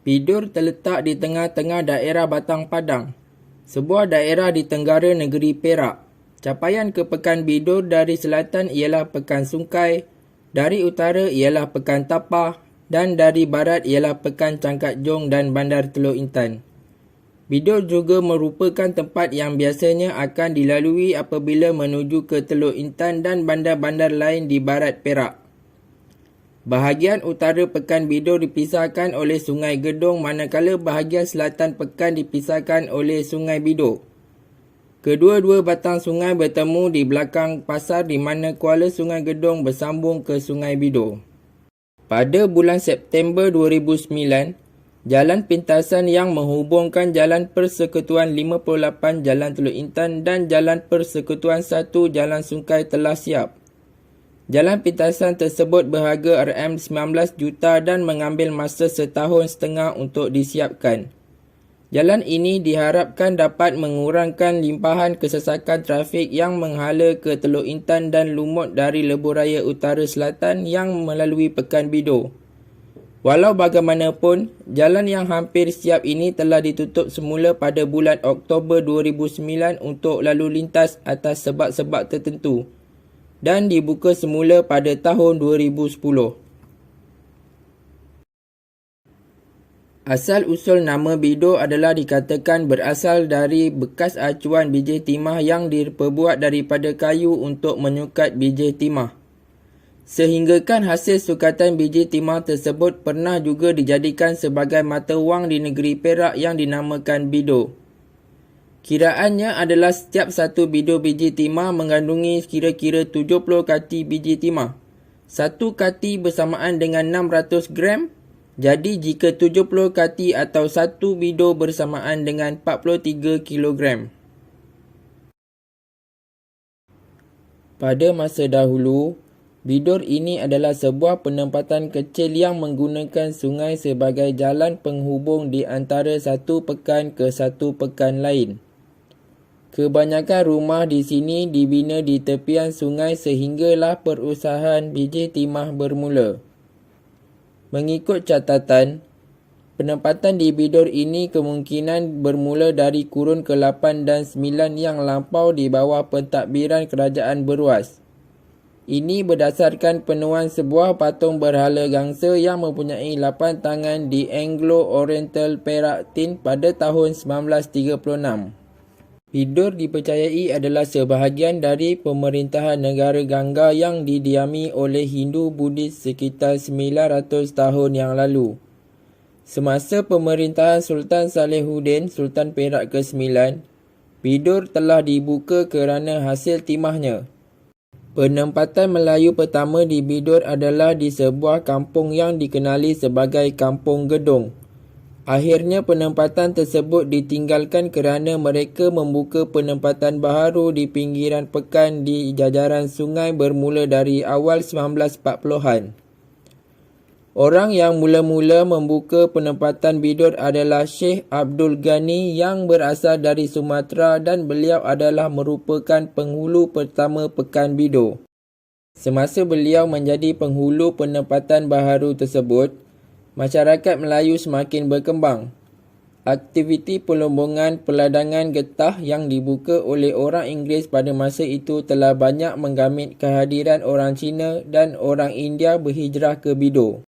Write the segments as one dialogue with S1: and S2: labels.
S1: Bidor terletak di tengah-tengah daerah Batang Padang, sebuah daerah di tenggara negeri Perak. Capaian ke Pekan Bidor dari selatan ialah Pekan Sungkai, dari utara ialah Pekan Tapah dan dari barat ialah Pekan Cangkat Jong dan Bandar Teluk Intan. Bidor juga merupakan tempat yang biasanya akan dilalui apabila menuju ke Teluk Intan dan bandar-bandar lain di barat Perak. Bahagian utara Pekan Bidor dipisahkan oleh Sungai Gedong manakala bahagian selatan pekan dipisahkan oleh Sungai Bidor. Kedua-dua batang sungai bertemu di belakang pasar di mana kuala Sungai Gedong bersambung ke Sungai Bidor. Pada bulan September 2009, jalan pintasan yang menghubungkan Jalan Persekutuan 58 Jalan Teluk Intan dan Jalan Persekutuan 1 Jalan Sungkai telah siap. Jalan pintasan tersebut berharga RM19 juta dan mengambil masa setahun setengah untuk disiapkan. Jalan ini diharapkan dapat mengurangkan limpahan kesesakan trafik yang menghala ke Teluk Intan dan Lumut dari Lebuhraya Utara Selatan yang melalui Pekan Bidor. Walau bagaimanapun, jalan yang hampir siap ini telah ditutup semula pada bulan Oktober 2009 untuk lalu lintas atas sebab-sebab tertentu dan dibuka semula pada tahun 2010. Asal-usul nama Bidor adalah dikatakan berasal dari bekas acuan biji timah yang diperbuat daripada kayu untuk menyukat biji timah. Sehinggakan hasil sukatan biji timah tersebut pernah juga dijadikan sebagai mata wang di negeri Perak yang dinamakan Bidor. Kiraannya adalah setiap satu bidor biji timah mengandungi kira-kira 70 kati biji timah. Satu kati bersamaan dengan 600 gram. Jadi jika 70 kati atau satu bidor bersamaan dengan 43 kilogram. Pada masa dahulu, Bidor ini adalah sebuah penempatan kecil yang menggunakan sungai sebagai jalan penghubung di antara satu pekan ke satu pekan lain. Kebanyakan rumah di sini dibina di tepian sungai sehinggalah perusahaan biji timah bermula. Mengikut catatan, penempatan di Bidor ini kemungkinan bermula dari kurun ke-8 dan 9 yang lampau di bawah pentadbiran kerajaan Beruas. Ini berdasarkan penemuan sebuah patung berhala gangsa yang mempunyai 8 tangan di Anglo-Oriental Perak Tin pada tahun 1936. Bidor dipercayai adalah sebahagian dari pemerintahan negara Gangga yang didiami oleh Hindu-Buddhis sekitar 900 tahun yang lalu. Semasa pemerintahan Sultan Salehuddin, Sultan Perak ke-9, Bidor telah dibuka kerana hasil timahnya. Penempatan Melayu pertama di Bidor adalah di sebuah kampung yang dikenali sebagai Kampung Gedong. Akhirnya penempatan tersebut ditinggalkan kerana mereka membuka penempatan baharu di pinggiran pekan di jajaran sungai bermula dari awal 1940-an. Orang yang mula-mula membuka penempatan Bidor adalah Sheikh Abdul Ghani yang berasal dari Sumatera dan beliau adalah merupakan penghulu pertama Pekan Bidor. Semasa beliau menjadi penghulu penempatan baharu tersebut, masyarakat Melayu semakin berkembang. Aktiviti pelombongan peladangan getah yang dibuka oleh orang Inggeris pada masa itu telah banyak menggamit kehadiran orang Cina dan orang India berhijrah ke Bidor.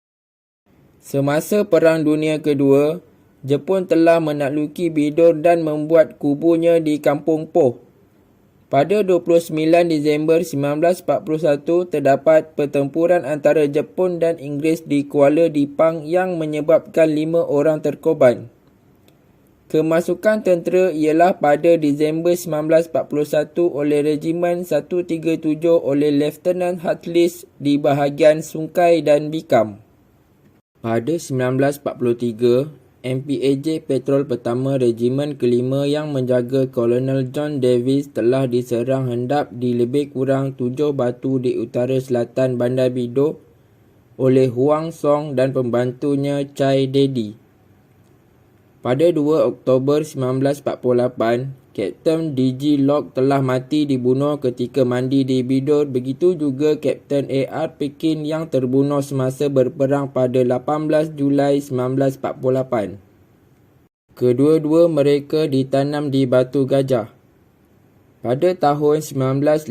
S1: Semasa Perang Dunia Kedua, Jepun telah menakluki Bidor dan membuat kubunya di Kampung Poh. Pada 29 Disember 1941, terdapat pertempuran antara Jepun dan Inggeris di Kuala Dipang yang menyebabkan 5 orang terkorban. Kemasukan tentera ialah pada Disember 1941 oleh Regimen 137 oleh Lieutenant Hartley di bahagian Sungkai dan Bikam. Pada 1943, MPAJ Patrol Pertama Regimen ke-5 yang menjaga Kolonel John Davis telah diserang hendap di lebih kurang 7 batu di utara selatan Bandar Bidor oleh Huang Song dan pembantunya Chai Dedi. Pada 2 Oktober 1948, Kapten DG Locke telah mati dibunuh ketika mandi di Bidor. Begitu juga Kapten AR Pekin yang terbunuh semasa berperang pada 18 Julai 1948. Kedua-dua mereka ditanam di Batu Gajah. Pada tahun 1950,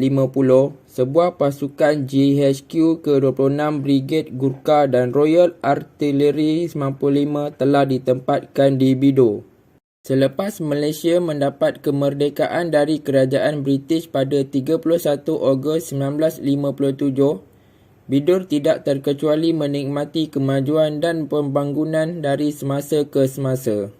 S1: sebuah pasukan GHQ ke-26 Brigade Gurkha dan Royal Artillery 95 telah ditempatkan di Bidor. Selepas Malaysia mendapat kemerdekaan dari kerajaan British pada 31 Ogos 1957, Bidor tidak terkecuali menikmati kemajuan dan pembangunan dari semasa ke semasa.